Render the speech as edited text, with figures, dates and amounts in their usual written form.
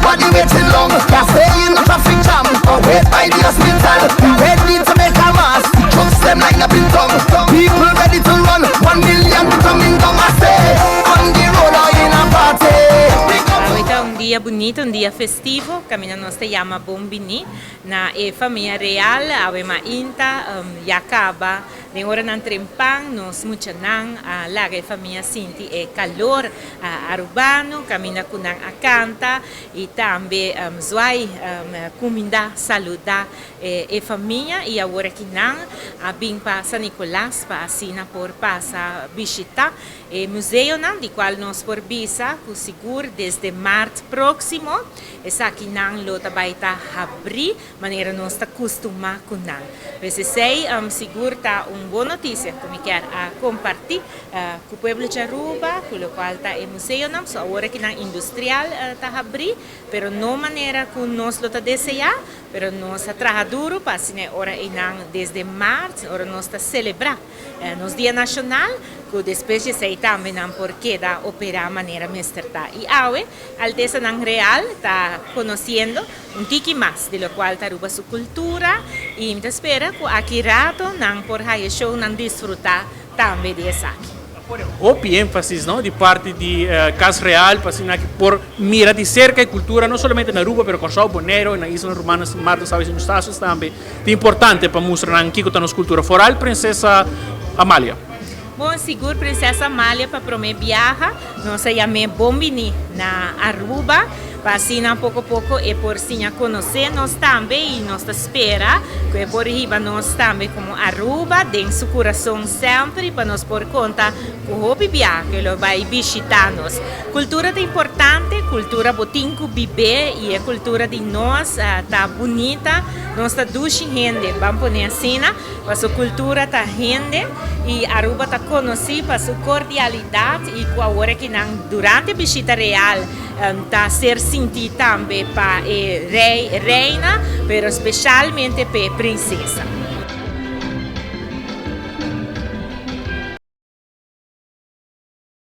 everybody waiting long. Cause they in the traffic jam, or wait by the hospital. Red need to make a mass, trucks them line up in tongue. People ready to run, 1 million coming down. I say, on the road or in a party. Hoje é dia bonito, dia festivo, caminhando nós te chama Bombini, na família real, a uma inta, acaba, de hora na trempang, nos mucha nang, lá a família sente calor urbano, caminha com a canta e também zoai, comida, saluda a família e a hora que não, a bem para San Nicolás, para assina por passa visita o museu não, de qual nós por visa, com seguro desde março próximo, essa aqui não lota vai estar abrir, maneira nós está acostumar com não. Mas sei, seguro tá boa notícia que me quer compartilhar com o povo de Aruba, com o qual está o museu não, só agora que não industrial tá abrir, pero não maneira que nós lota desejar, pero nós trabalha duro para assim hora e não desde março, hora nós está celebrar nos dia nacional, que depois de sei também não porque da operar maneira mestrada e aue Alteza não real está conhecendo tiki mais de lo qual está Aruba sua cultura e me espera que aqui rato não por aí show não desfrutar também dessa aqui. Houve ênfase não, de parte de Casa Real por mirar de cerca a cultura, não somente na Aruba, mas com o Bonaire e nas Islas Romanas, Marta, Salves e Eustácios também. É importante para mostrar aqui que está cultura foral, Princesa Amália. Bom, seguro Princesa Amália para promer viaja, nós chamamos Bombini na Aruba, para assim pouco a pouco e por assim conhecer nós também e nós espera que por riba nós também como Aruba, tem seu coração sempre para nós por conta que o hobby viaja, que ele vai visitar nós. Cultura é importante, cultura botinco viver e a cultura de nós tá bonita, nós tá duche gente, vamos pôr assim, para sua cultura tá gente e Aruba tá conhecida para sua cordialidade e com a hora que não durante a visita real tá ser sentido também para rei, reina, mas especialmente para princesa.